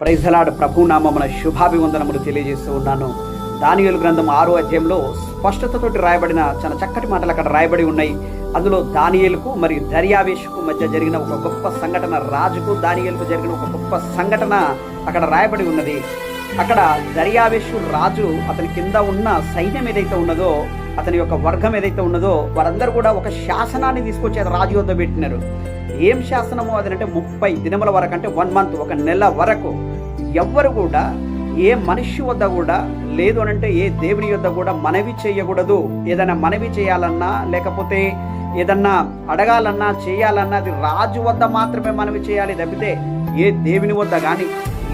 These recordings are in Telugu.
Praise the lord. ప్రభు నామమున శుభాభివందనములు తెలియజేస్తూ ఉన్నాను. దానియేలు గ్రంథం 6వ అధ్యాయంలో స్పష్టతతోటి రాయబడిన చాలా చక్కటి మాటలు అక్కడ రాయబడి ఉన్నాయి. అందులో దానియేలుకు మరియు దర్యావేషుకు మధ్య జరిగిన ఒక గొప్ప సంఘటన, రాజుకు దానియేలుకు జరిగిన ఒక గొప్ప సంఘటన అక్కడ రాయబడి ఉన్నది. అక్కడ దర్యావేషు రాజు, అతని కింద ఉన్న సైన్యం ఏదైతే ఉన్నదో, అతని యొక్క వర్గం ఏదైతే ఉన్నదో, వారందరూ కూడా ఒక శాసనాన్ని తీసుకొచ్చి అది రాజు వద్ద పెట్టినారు. ఏం శాసనము అది అంటే 30 దినముల వరకు, అంటే 1 మంత్, ఒక నెల వరకు ఎవ్వరు కూడా ఏ మనిషి వద్ద కూడా లేదు అనంటే ఏ దేవుని వద్ద కూడా మనవి చేయకూడదు. ఏదైనా మనవి చేయాలన్నా లేకపోతే ఏదన్నా అడగాలన్నా చేయాలన్నా అది రాజు వద్ద మాత్రమే మనవి చేయాలి తప్పితే ఏ దేవుని వద్ద కానీ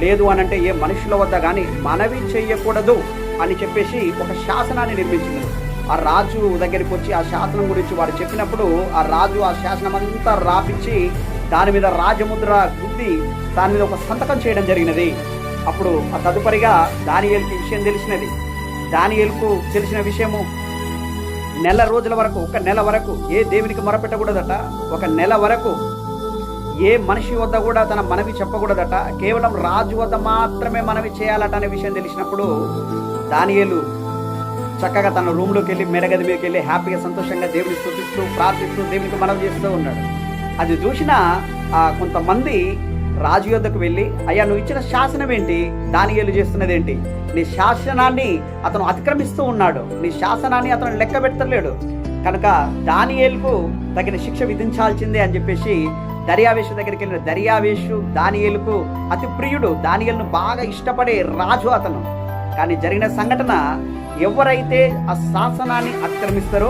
లేదు అనంటే ఏ మనుషుల వద్ద కానీ మనవి చేయకూడదు అని చెప్పేసి ఒక శాసనాన్ని నిర్మించినారు. ఆ రాజు దగ్గరికి వచ్చి ఆ శాసనం గురించి వారు చెప్పినప్పుడు ఆ రాజు ఆ శాసనం అంతా రాపించి దాని మీద రాజముద్ర గుద్ది దాని మీద ఒక సంతకం చేయడం జరిగినది. అప్పుడు ఆ తదుపరిగా దానియేలుకి విషయం తెలిసినది. దానియేలుకు తెలిసిన విషయము, నెల రోజుల వరకు, ఒక నెల వరకు ఏ దేవునికి మొరపెట్టకూడదట. ఒక నెల వరకు ఏ మనిషి వద్ద కూడా తన మనవి చెప్పకూడదట. కేవలం రాజు వద్ద మాత్రమే మనవి చేయాలట అనే విషయం తెలిసినప్పుడు దానియేలు చక్కగా తన రూమ్లోకి వెళ్ళి మెడగది మీదకి వెళ్ళి హ్యాపీగా సంతోషంగా దేవుని స్తుతిస్తూ ప్రార్థిస్తూ దేవునికి మనవి చేస్తూ ఉన్నాడు. అది చూసిన కొంతమంది రాజు యొద్దకు వెళ్ళి, అయ్యా నువ్వు ఇచ్చిన శాసనం ఏంటి, దానియేలు చేస్తున్నది ఏంటి, నీ శాసనాన్ని అతను అతిక్రమిస్తూ ఉన్నాడు, నీ శాసనాన్ని అతను లెక్క పెట్టలేడు కనుక దానియేలుకు తగిన శిక్ష విధించాల్సిందే అని చెప్పేసి దర్యావేషు దగ్గరికి వెళ్ళిన దర్యావేషు దానియేలుకు అతి ప్రియుడు, దానియేలును బాగా ఇష్టపడే రాజు అతను. కానీ జరిగిన సంఘటన, ఎవరైతే ఆ శాసనాన్ని అతిక్రమిస్తారో,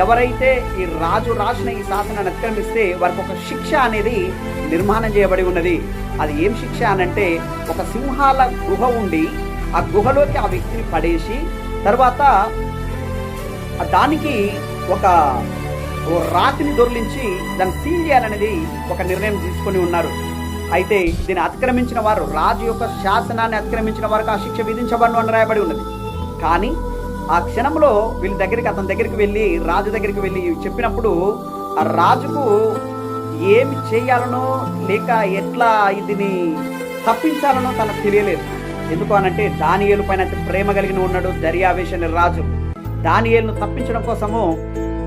ఎవరైతే ఈ రాజు రాసిన ఈ శాసనాన్ని అతిక్రమిస్తే వారికి ఒక శిక్ష అనేది నిర్మాణం చేయబడి ఉన్నది. అది ఏం శిక్ష అనంటే, ఒక సింహాల గుహ ఉండి ఆ గుహలోకి ఆ వ్యక్తిని పడేసి తర్వాత దానికి ఒక రాతిని దొర్లించి దాన్ని సీల్ చేయాలనేది ఒక నిర్ణయం తీసుకొని ఉన్నారు. అయితే దీన్ని అతిక్రమించిన వారు, రాజు యొక్క శాసనాన్ని అతిక్రమించిన వారికి ఆ శిక్ష విధించబడను అని రాయబడి ఉన్నది. కానీ ఆ క్షణంలో వీళ్ళ దగ్గరికి, అతని దగ్గరికి వెళ్ళి, రాజు దగ్గరికి వెళ్ళి చెప్పినప్పుడు ఆ రాజుకు ఏమి చేయాలనో లేక ఎట్లా దీన్ని తప్పించాలనో తనకు తెలియలేదు. ఎందుకు అనంటే దానియేలు పైన ప్రేమ కలిగిన ఉన్నాడు దర్యావేషు అనే రాజు. దానియేలును తప్పించడం కోసము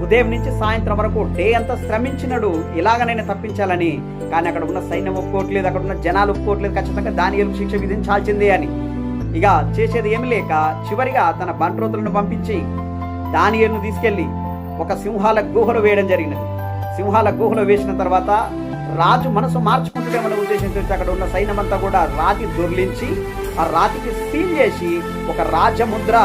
ఉదయం నుంచి సాయంత్రం వరకు డే అంతా శ్రమించినాడు, ఇలాగనైనా తప్పించాలని. కానీ అక్కడ ఉన్న సైన్యం ఒప్పుకోవట్లేదు, అక్కడ ఉన్న జనాలు ఒప్పుకోవట్లేదు, ఖచ్చితంగా దానియేలుకు శిక్ష విధించాల్సిందే అని. ఇక చేసేది ఏమి లేక చివరిగా తన బంట్రోతులను పంపించి దానియేలును తీసుకెళ్లి ఒక సింహాల గుహలో వేయడం జరిగినది. సింహాల గుహలో వేసిన తర్వాత రాజు మనసు మార్చుకుంటుండేమనే ఉద్దేశంతో అక్కడ ఉన్న సైన్యం అంతా కూడా రాతి దొర్లించి ఆ రాతికి సీల్ చేసి ఒక రాజముద్ర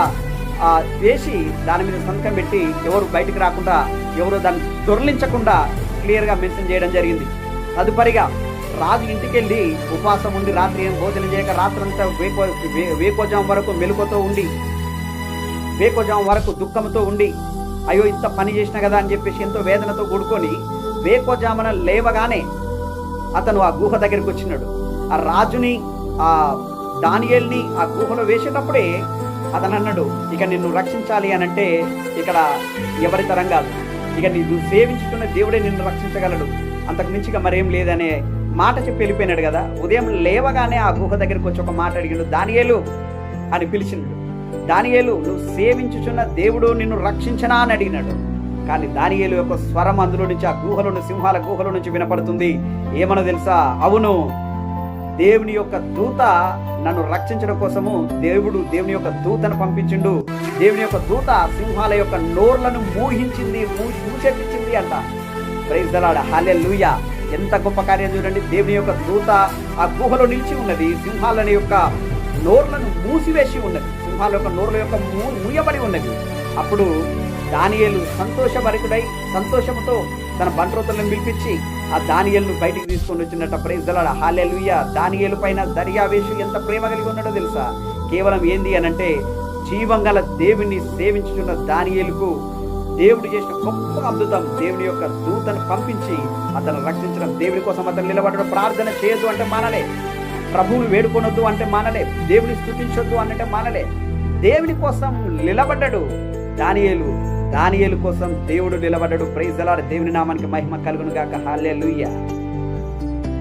వేసి దాని మీద సంతకం పెట్టి ఎవరు బయటికి రాకుండా, ఎవరు దాన్ని దొర్లించకుండా క్లియర్గా మెన్షన్ చేయడం జరిగింది. తదుపరిగా రాజు ఇంటికి వెళ్ళి ఉపవాసం ఉండి రాత్రి ఏం భోజనం చేయక రాత్రంతా వేకోజాం వరకు మెలుకతో ఉండి, వేకోజాం వరకు దుఃఖంతో ఉండి, అయ్యో ఇంత పని చేసిన కదా అని చెప్పేసి ఎంతో వేదనతో కూడుకొని వేకోజామున లేవగానే అతను ఆ గుహ దగ్గరికి వచ్చినాడు. ఆ రాజుని, ఆ దానియేలుని ఆ గుహలో వేసేటప్పుడే అతను అన్నాడు, ఇక నిన్ను రక్షించాలి అనంటే ఇక్కడ ఎవరి తరం కాదు, ఇక నీవు సేవించుకున్న దేవుడే నిన్ను రక్షించగలడు, అంతకు మించిగా మరేం లేదనే మాట చెప్పి వెళ్ళిపోయినాడు కదా. ఉదయం లేవగానే ఆ గుహ దగ్గరికి వచ్చి ఒక మాట అడిగాడు, దానియేలు అని పిలిచినాడు. దానియేలు, నువ్వు సేవించుచున్న దేవుడు నిన్ను రక్షించనా అని అడిగినాడు. కానీ దానియేలు యొక్క స్వరం అందులో నుంచి, ఆ గుహలో, సింహాల గుహలో నుంచి వినపడుతుంది. ఏమనో తెలుసా? అవును, దేవుని యొక్క దూత నన్ను రక్షించడం కోసము దేవుని యొక్క దూతను పంపించిండు. దేవుని యొక్క దూత సింహాల యొక్క నోర్లను మూసేపించింది అంట. ప్రైజ్ ది లార్డ్, హల్లెలూయా. ఎంత గొప్ప కార్యం చూడండి. దేవుని యొక్క దూత ఆ గుహలో నిలిచి ఉన్నది, సింహాల యొక్క నోర్లను మూసివేసి ఉన్నది, సింహాల యొక్క నోర్ల యొక్క మూయబడి ఉన్నది. అప్పుడు దానియేలు సంతోషభరితుడై సంతోషంతో తన బంట్రోతులను పిలిపించి ఆ దానియేలును బయటికి తీసుకొని వచ్చినట్ట. ప్రైజ్ ది లార్డ్, హల్లెలూయా. దానియేలు పైన దర్యావేషు ఎంత ప్రేమ కలిగి ఉన్నాడో తెలుసా? కేవలం ఏంది అనంటే, జీవం గల దేవుని సేవించుతున్న దానియేలుకు దేవుడు చేసిన గొప్ప అద్భుతం, దేవుని యొక్క దూతను పంపించి అతను రక్షించడం. దేవుని కోసం అతను నిలబడడం. ప్రార్థన చేయొద్దు అంటే మానలే, ప్రభువుని వేడుకొనొద్దు అంటే మానలే, దేవుని స్తుతించొద్దు అంటే మానలే. దేవుని కోసం నిలబడ్డాడు దానియేలు. దానియేలు కోసం దేవుడు నిలబడ్డాడు. Praise the lord. దేవుని నామానికి మహిమ కలుగును గాక. హల్లెలూయా.